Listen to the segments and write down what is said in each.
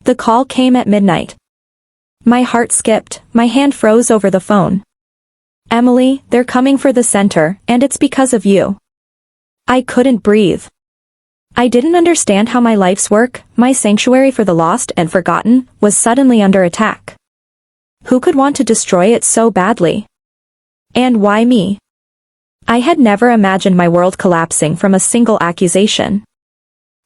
The call came at midnight. My heart skipped, my hand froze over the phone. Emily, they're coming for the center, and it's because of you. I couldn't breathe. I didn't understand how my life's work, my sanctuary for the lost and forgotten, was suddenly under attack. Who could want to destroy it so badly? And why me? I had never imagined my world collapsing from a single accusation.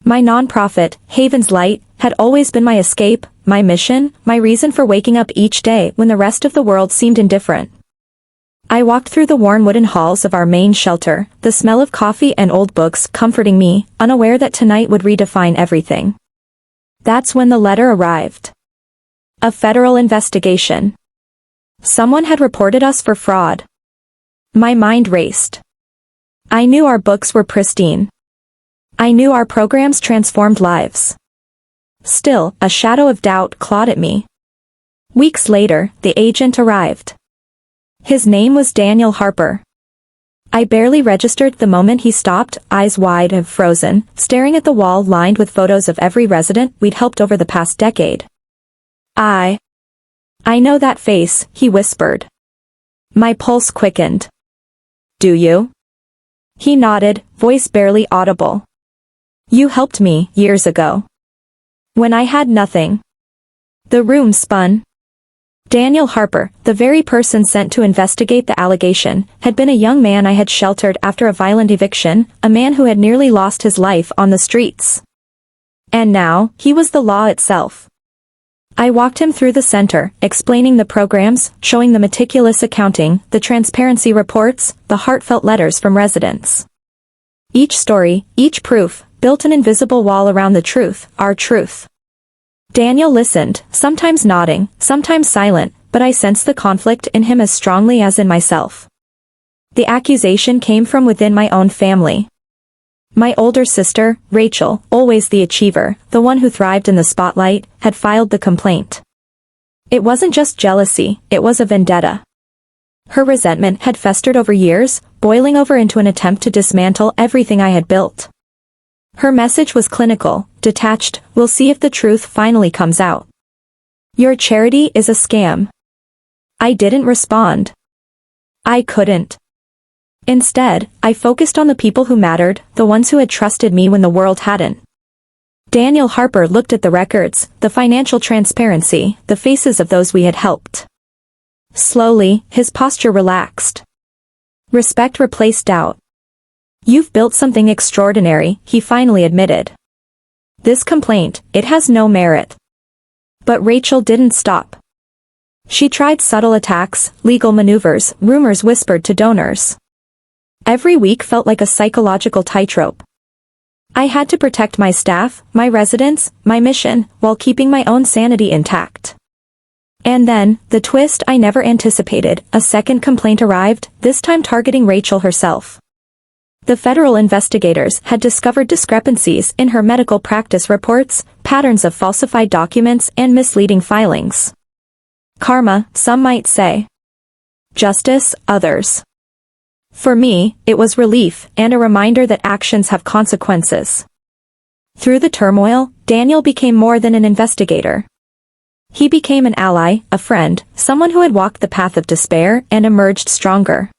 My nonprofit, Haven's Light, had always been my escape, my mission, my reason for waking up each day when the rest of the world seemed indifferent. I walked through the worn wooden halls of our main shelter, the smell of coffee and old books comforting me, unaware that tonight would redefine everything. That's when the letter arrived. A federal investigation. Someone had reported us for fraud. My mind raced. I knew our books were pristine. I knew our programs transformed lives. Still, a shadow of doubt clawed at me. Weeks later, the agent arrived. His name was Daniel Harper. I barely registered the moment he stopped, eyes wide and frozen, staring at the wall lined with photos of every resident we'd helped over the past decade. I know that face, he whispered. My pulse quickened. Do you? He nodded, voice barely audible. You helped me, years ago. When I had nothing. The room spun. Daniel Harper, the very person sent to investigate the allegation, had been a young man I had sheltered after a violent eviction, a man who had nearly lost his life on the streets. And now, he was the law itself. I walked him through the center, explaining the programs, showing the meticulous accounting, the transparency reports, the heartfelt letters from residents. Each story, each proof, built an invisible wall around the truth, our truth. Daniel listened, sometimes nodding, sometimes silent, but I sensed the conflict in him as strongly as in myself. The accusation came from within my own family. My older sister, Rachel, always the achiever, the one who thrived in the spotlight, had filed the complaint. It wasn't just jealousy, it was a vendetta. Her resentment had festered over years, boiling over into an attempt to dismantle everything I had built. Her message was clinical, detached, we'll see if the truth finally comes out. Your charity is a scam. I didn't respond. I couldn't. Instead, I focused on the people who mattered, the ones who had trusted me when the world hadn't. Daniel Harper looked at the records, the financial transparency, the faces of those we had helped. Slowly, his posture relaxed. Respect replaced doubt. You've built something extraordinary, he finally admitted. This complaint, it has no merit. But Rachel didn't stop. She tried subtle attacks, legal maneuvers, rumors whispered to donors. Every week felt like a psychological tightrope. I had to protect my staff, my residents, my mission, while keeping my own sanity intact. And then, the twist I never anticipated, a second complaint arrived, this time targeting Rachel herself. The federal investigators had discovered discrepancies in her medical practice reports, patterns of falsified documents and misleading filings. Karma, some might say. Justice, others. For me, it was relief and a reminder that actions have consequences. Through the turmoil, Daniel became more than an investigator. He became an ally, a friend, someone who had walked the path of despair and emerged stronger.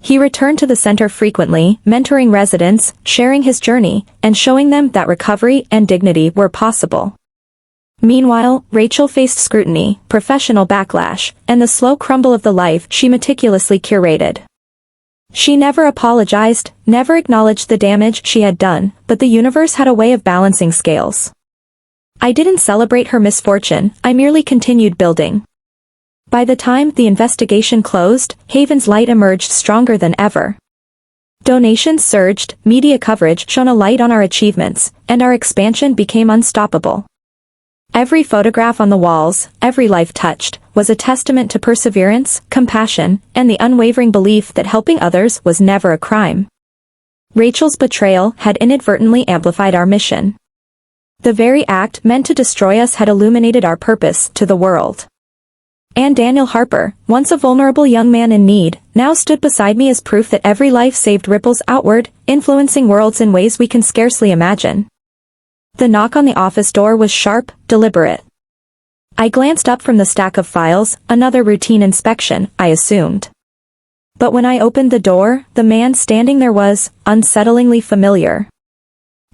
He returned to the center frequently, mentoring residents, sharing his journey, and showing them that recovery and dignity were possible. Meanwhile, Rachel faced scrutiny, professional backlash, and the slow crumble of the life she meticulously curated. She never apologized, never acknowledged the damage she had done, but the universe had a way of balancing scales. I didn't celebrate her misfortune, I merely continued building. By the time the investigation closed, Haven's Light emerged stronger than ever. Donations surged, media coverage shone a light on our achievements, and our expansion became unstoppable. Every photograph on the walls, every life touched, was a testament to perseverance, compassion, and the unwavering belief that helping others was never a crime. Rachel's betrayal had inadvertently amplified our mission. The very act meant to destroy us had illuminated our purpose to the world. And Daniel Harper, once a vulnerable young man in need, now stood beside me as proof that every life saved ripples outward, influencing worlds in ways we can scarcely imagine. The knock on the office door was sharp, deliberate. I glanced up from the stack of files, another routine inspection, I assumed. But when I opened the door, the man standing there was unsettlingly familiar.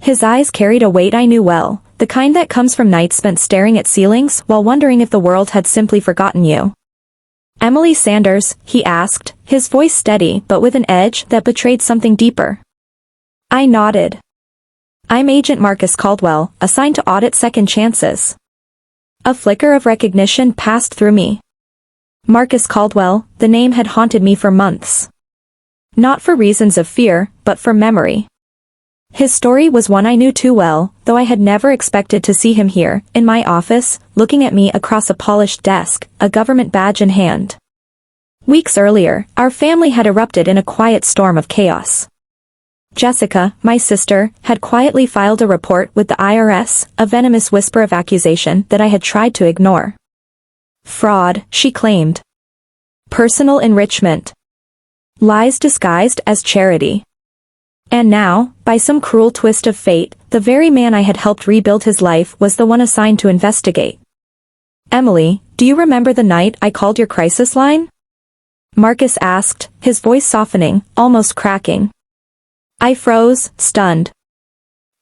His eyes carried a weight I knew well, the kind that comes from nights spent staring at ceilings while wondering if the world had simply forgotten you. "Emily Sanders," he asked, his voice steady but with an edge that betrayed something deeper. I nodded. "I'm Agent Marcus Caldwell, assigned to audit second chances." A flicker of recognition passed through me. Marcus Caldwell, the name had haunted me for months. Not for reasons of fear, but for memory. His story was one I knew too well, though I had never expected to see him here, in my office, looking at me across a polished desk, a government badge in hand. Weeks earlier, our family had erupted in a quiet storm of chaos. Jessica, my sister, had quietly filed a report with the IRS, a venomous whisper of accusation that I had tried to ignore. Fraud, she claimed. Personal enrichment. Lies disguised as charity. And now, by some cruel twist of fate, the very man I had helped rebuild his life was the one assigned to investigate. "Emily, do you remember the night I called your crisis line?" Marcus asked, his voice softening, almost cracking. I froze, stunned.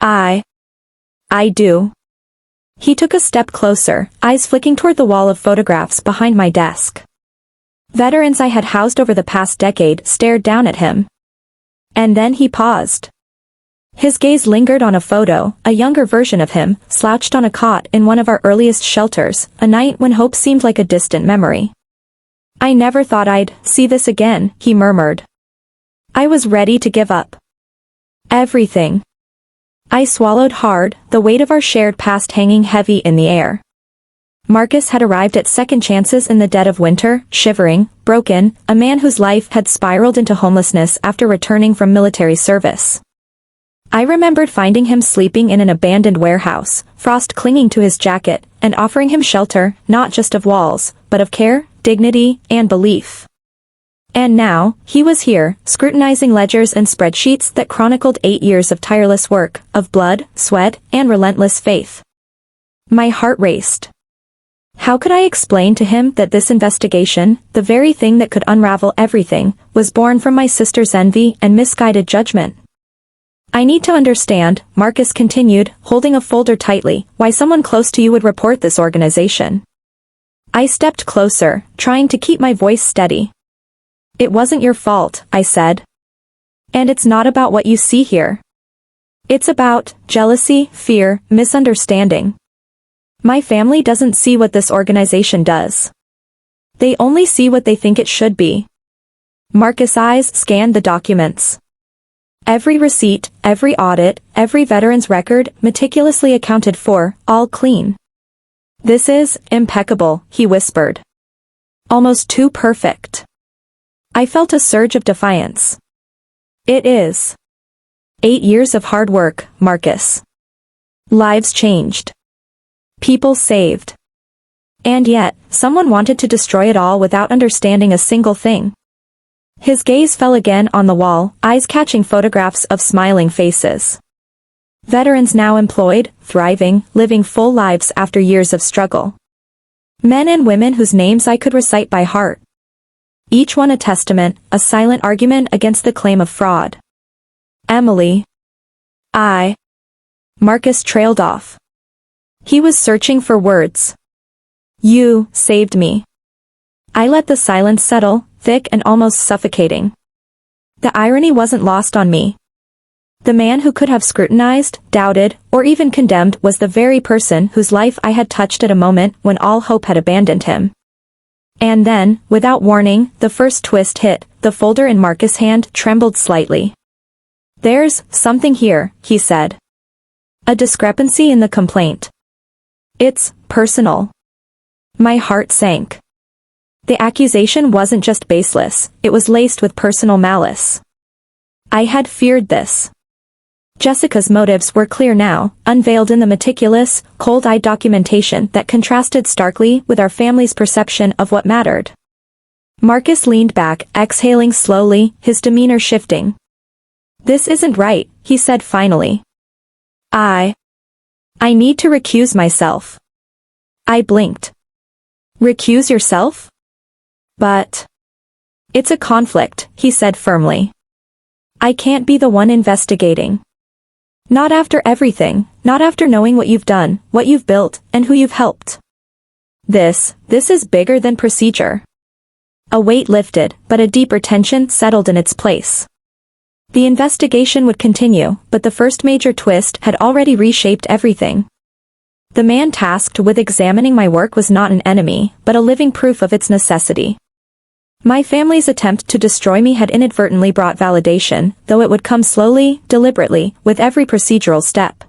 I do. He took a step closer, eyes flicking toward the wall of photographs behind my desk. Veterans I had housed over the past decade stared down at him. And then he paused. His gaze lingered on a photo, a younger version of him, slouched on a cot in one of our earliest shelters, a night when hope seemed like a distant memory. "I never thought I'd see this again," he murmured. I was ready to give up. Everything. I swallowed hard, the weight of our shared past hanging heavy in the air. Marcus had arrived at second chances in the dead of winter, shivering, broken, a man whose life had spiraled into homelessness after returning from military service. I remembered finding him sleeping in an abandoned warehouse, frost clinging to his jacket, and offering him shelter, not just of walls, but of care, dignity, and belief. And now, he was here, scrutinizing ledgers and spreadsheets that chronicled 8 years of tireless work, of blood, sweat, and relentless faith. My heart raced. How could I explain to him that this investigation, the very thing that could unravel everything, was born from my sister's envy and misguided judgment? "I need to understand," Marcus continued, holding a folder tightly, "why someone close to you would report this organization." I stepped closer, trying to keep my voice steady. "It wasn't your fault," I said. "And it's not about what you see here. It's about jealousy, fear, misunderstanding. My family doesn't see what this organization does. They only see what they think it should be." Marcus' eyes scanned the documents. Every receipt, every audit, every veteran's record, meticulously accounted for, all clean. "This is impeccable," he whispered. "Almost too perfect." I felt a surge of defiance. "It is. 8 years of hard work, Marcus. Lives changed. People saved. And yet, someone wanted to destroy it all without understanding a single thing." His gaze fell again on the wall, eyes catching photographs of smiling faces. Veterans now employed, thriving, living full lives after years of struggle. Men and women whose names I could recite by heart. Each one a testament, a silent argument against the claim of fraud. "Emily. Marcus trailed off. He was searching for words. "You saved me." I let the silence settle, thick and almost suffocating. The irony wasn't lost on me. The man who could have scrutinized, doubted, or even condemned was the very person whose life I had touched at a moment when all hope had abandoned him. And then, without warning, the first twist hit, the folder in Marcus' hand trembled slightly. "There's something here," he said. "A discrepancy in the complaint. It's personal." My heart sank. The accusation wasn't just baseless, it was laced with personal malice. I had feared this. Jessica's motives were clear now, unveiled in the meticulous, cold-eyed documentation that contrasted starkly with our family's perception of what mattered. Marcus leaned back, exhaling slowly, his demeanor shifting. "This isn't right," he said finally. I need to recuse myself. I blinked. Recuse yourself? But... It's a conflict, he said firmly. I can't be the one investigating. Not after everything, not after knowing what you've done, what you've built, and who you've helped. This is bigger than procedure. A weight lifted, but a deeper tension settled in its place. The investigation would continue, but the first major twist had already reshaped everything. The man tasked with examining my work was not an enemy, but a living proof of its necessity. My family's attempt to destroy me had inadvertently brought validation, though it would come slowly, deliberately, with every procedural step.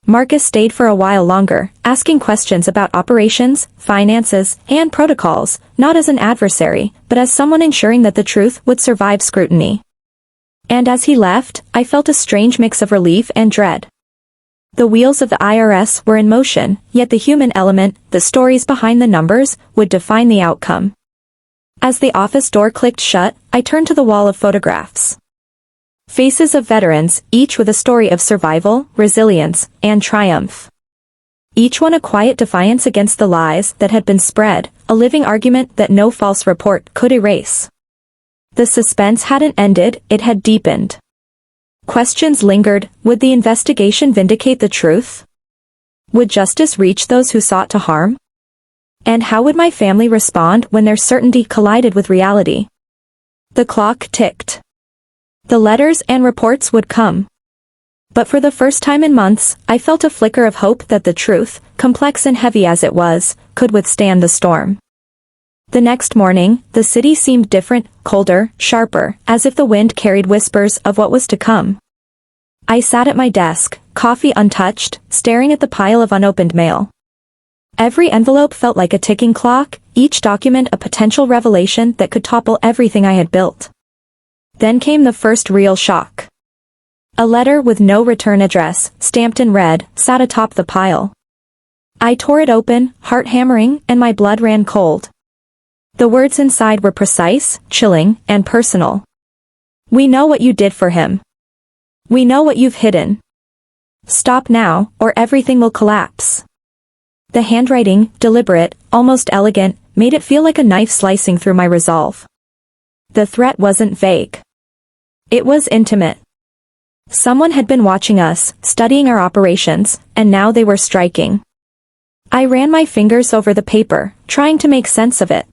Marcus stayed for a while longer, asking questions about operations, finances, and protocols, not as an adversary, but as someone ensuring that the truth would survive scrutiny. And as he left, I felt a strange mix of relief and dread. The wheels of the IRS were in motion, yet the human element, the stories behind the numbers, would define the outcome. As the office door clicked shut, I turned to the wall of photographs. Faces of veterans, each with a story of survival, resilience, and triumph. Each one a quiet defiance against the lies that had been spread, a living argument that no false report could erase. The suspense hadn't ended, it had deepened. Questions lingered. Would the investigation vindicate the truth? Would justice reach those who sought to harm? And how would my family respond when their certainty collided with reality? The clock ticked. The letters and reports would come. But for the first time in months, I felt a flicker of hope that the truth, complex and heavy as it was, could withstand the storm. The next morning, the city seemed different, colder, sharper, as if the wind carried whispers of what was to come. I sat at my desk, coffee untouched, staring at the pile of unopened mail. Every envelope felt like a ticking clock, each document a potential revelation that could topple everything I had built. Then came the first real shock. A letter with no return address, stamped in red, sat atop the pile. I tore it open, heart hammering, and my blood ran cold. The words inside were precise, chilling, and personal. We know what you did for him. We know what you've hidden. Stop now, or everything will collapse. The handwriting, deliberate, almost elegant, made it feel like a knife slicing through my resolve. The threat wasn't vague. It was intimate. Someone had been watching us, studying our operations, and now they were striking. I ran my fingers over the paper, trying to make sense of it.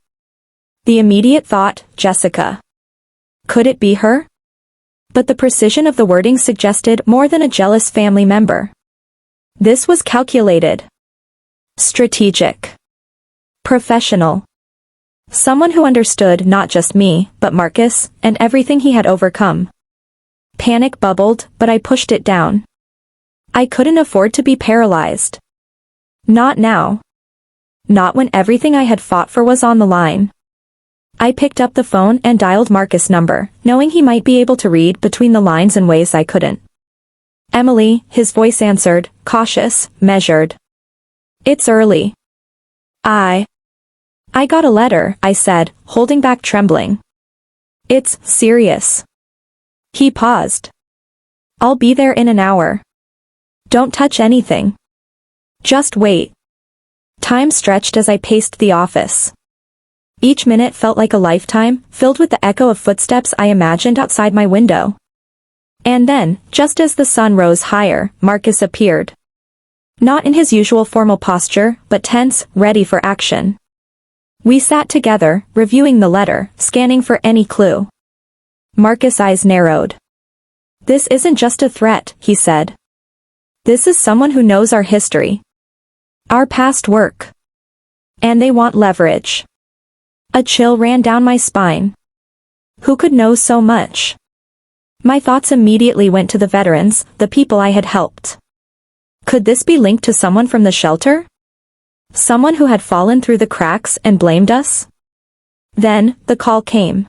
The immediate thought, Jessica. Could it be her? But the precision of the wording suggested more than a jealous family member. This was calculated. Strategic. Professional. Someone who understood not just me, but Marcus, and everything he had overcome. Panic bubbled, but I pushed it down. I couldn't afford to be paralyzed. Not now. Not when everything I had fought for was on the line. I picked up the phone and dialed Marcus' number, knowing he might be able to read between the lines in ways I couldn't. Emily, his voice answered, cautious, measured. It's early. I got a letter, I said, holding back trembling. It's serious. He paused. I'll be there in an hour. Don't touch anything. Just wait. Time stretched as I paced the office. Each minute felt like a lifetime, filled with the echo of footsteps I imagined outside my window. And then, just as the sun rose higher, Marcus appeared. Not in his usual formal posture, but tense, ready for action. We sat together, reviewing the letter, scanning for any clue. Marcus' eyes narrowed. This isn't just a threat, he said. This is someone who knows our history. Our past work. And they want leverage. A chill ran down my spine. Who could know so much? My thoughts immediately went to the veterans, the people I had helped. Could this be linked to someone from the shelter? Someone who had fallen through the cracks and blamed us? Then, the call came.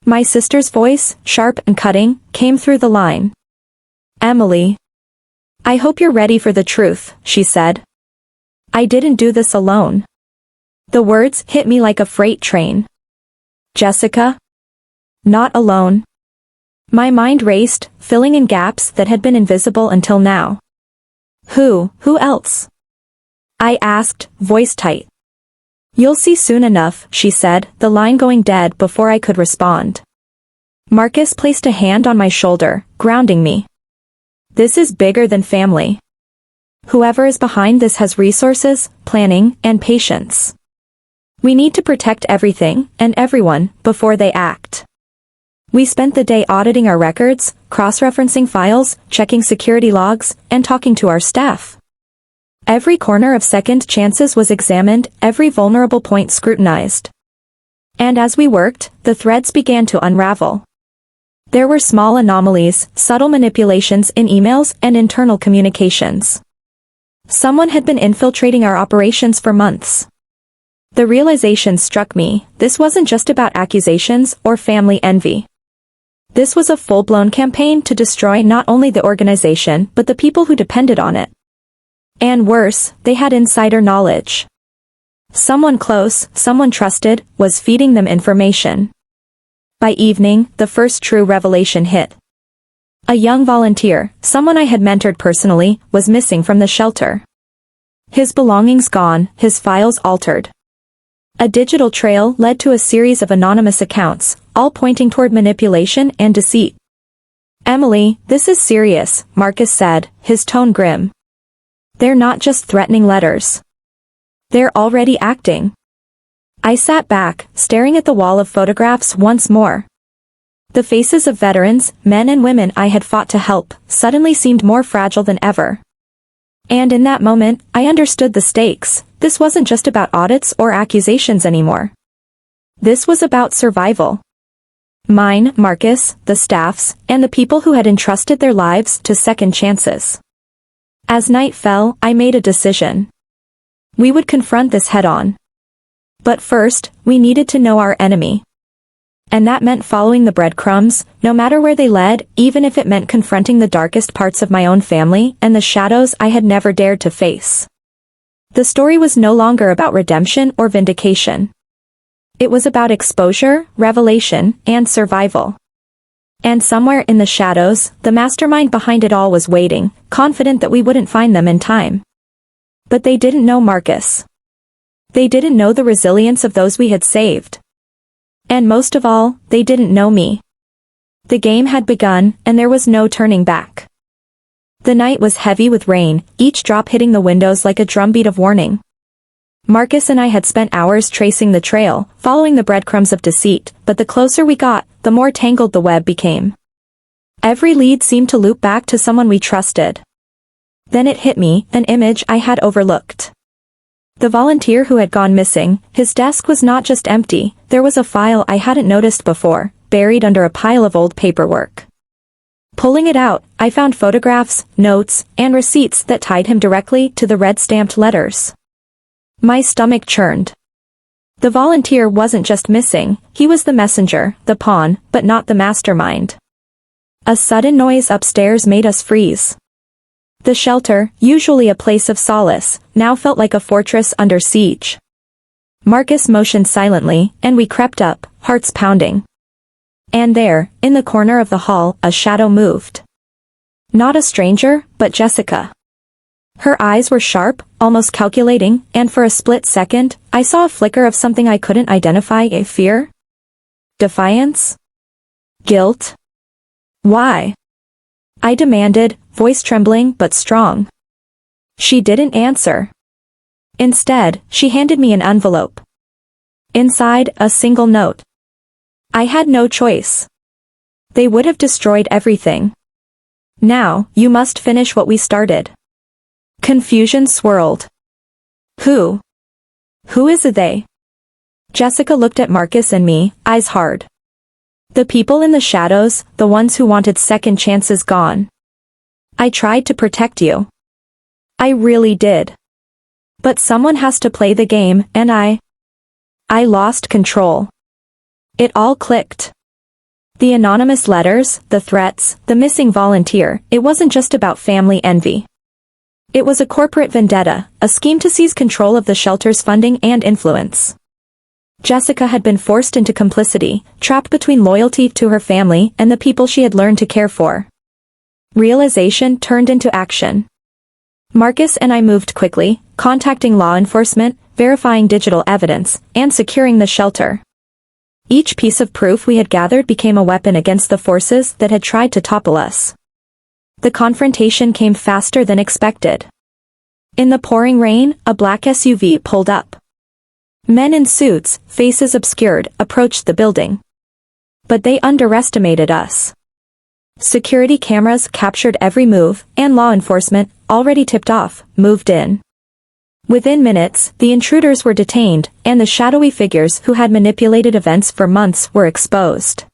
My sister's voice, sharp and cutting, came through the line. Emily. I hope you're ready for the truth, she said. I didn't do this alone. The words hit me like a freight train. Jessica? Not alone. My mind raced, filling in gaps that had been invisible until now. Who else? I asked, voice tight. You'll see soon enough, she said, the line going dead before I could respond. Marcus placed a hand on my shoulder, grounding me. This is bigger than family. Whoever is behind this has resources, planning, and patience. We need to protect everything, and everyone, before they act. We spent the day auditing our records, cross-referencing files, checking security logs, and talking to our staff. Every corner of Second Chances was examined, every vulnerable point scrutinized. And as we worked, the threads began to unravel. There were small anomalies, subtle manipulations in emails and internal communications. Someone had been infiltrating our operations for months. The realization struck me, this wasn't just about accusations or family envy. This was a full-blown campaign to destroy not only the organization but the people who depended on it. And worse, they had insider knowledge. Someone close, someone trusted, was feeding them information. By evening, the first true revelation hit. A young volunteer, someone I had mentored personally, was missing from the shelter. His belongings gone, his files altered. A digital trail led to a series of anonymous accounts, all pointing toward manipulation and deceit. Emily, this is serious, Marcus said, his tone grim. They're not just threatening letters. They're already acting. I sat back, staring at the wall of photographs once more. The faces of veterans, men and women I had fought to help, suddenly seemed more fragile than ever. And in that moment, I understood the stakes. This wasn't just about audits or accusations anymore. This was about survival. Mine, Marcus, the staff's, and the people who had entrusted their lives to Second Chances. As night fell, I made a decision. We would confront this head-on. But first, we needed to know our enemy. And that meant following the breadcrumbs, no matter where they led, even if it meant confronting the darkest parts of my own family and the shadows I had never dared to face. The story was no longer about redemption or vindication. It was about exposure, revelation, and survival. And somewhere in the shadows, the mastermind behind it all was waiting, confident that we wouldn't find them in time. But they didn't know Marcus. They didn't know the resilience of those we had saved. And most of all, they didn't know me. The game had begun, and there was no turning back. The night was heavy with rain, each drop hitting the windows like a drumbeat of warning. Marcus and I had spent hours tracing the trail, following the breadcrumbs of deceit, but the closer we got, the more tangled the web became. Every lead seemed to loop back to someone we trusted. Then it hit me, an image I had overlooked. The volunteer who had gone missing, his desk was not just empty, there was a file I hadn't noticed before, buried under a pile of old paperwork. Pulling it out, I found photographs, notes, and receipts that tied him directly to the red-stamped letters. My stomach churned. The volunteer wasn't just missing, he was the messenger, the pawn, but not the mastermind. A sudden noise upstairs made us freeze. The shelter, usually a place of solace, now felt like a fortress under siege. Marcus motioned silently, and we crept up, hearts pounding. And there, in the corner of the hall, a shadow moved. Not a stranger, but Jessica. Her eyes were sharp, almost calculating, and for a split second, I saw a flicker of something I couldn't identify. A fear? Defiance? Guilt? Why? I demanded, voice trembling but strong. She didn't answer. Instead, she handed me an envelope. Inside, a single note. I had no choice. They would have destroyed everything. Now, you must finish what we started. Confusion swirled. Who? Who is they? Jessica looked at Marcus and me, eyes hard. The people in the shadows, the ones who wanted second chances gone. I tried to protect you. I really did. But someone has to play the game, and I lost control. It all clicked. The anonymous letters, the threats, the missing volunteer, it wasn't just about family envy. It was a corporate vendetta, a scheme to seize control of the shelter's funding and influence. Jessica had been forced into complicity, trapped between loyalty to her family and the people she had learned to care for. Realization turned into action. Marcus and I moved quickly, contacting law enforcement, verifying digital evidence, and securing the shelter. Each piece of proof we had gathered became a weapon against the forces that had tried to topple us. The confrontation came faster than expected. In the pouring rain, a black SUV pulled up. Men in suits, faces obscured, approached the building. But they underestimated us. Security cameras captured every move, and law enforcement, already tipped off, moved in. Within minutes, the intruders were detained, and the shadowy figures who had manipulated events for months were exposed.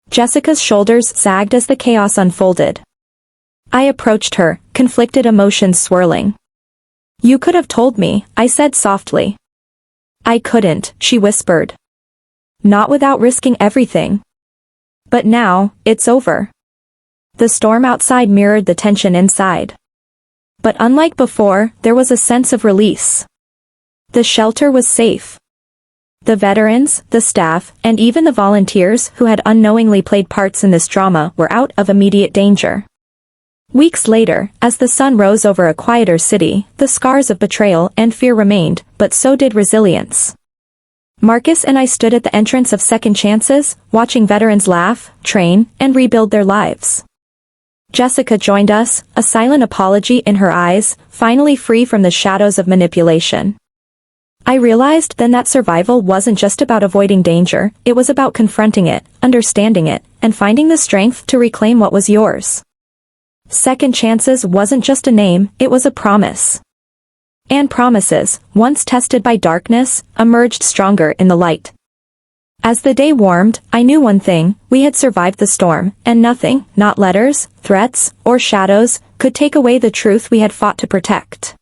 Jessica's shoulders sagged as the chaos unfolded. I approached her, conflicted emotions swirling. "You could have told me," I said softly. "I couldn't," she whispered. "Not without risking everything. But now, it's over." The storm outside mirrored the tension inside. But unlike before, there was a sense of release. The shelter was safe. The veterans, the staff, and even the volunteers who had unknowingly played parts in this drama were out of immediate danger. Weeks later, as the sun rose over a quieter city, the scars of betrayal and fear remained, but so did resilience. Marcus and I stood at the entrance of Second Chances, watching veterans laugh, train, and rebuild their lives. Jessica joined us, a silent apology in her eyes, finally free from the shadows of manipulation. I realized then that survival wasn't just about avoiding danger, it was about confronting it, understanding it, and finding the strength to reclaim what was yours. Second Chances wasn't just a name, it was a promise. And promises, once tested by darkness, emerged stronger in the light. As the day warmed, I knew one thing: we had survived the storm, and nothing, not letters, threats, or shadows, could take away the truth we had fought to protect.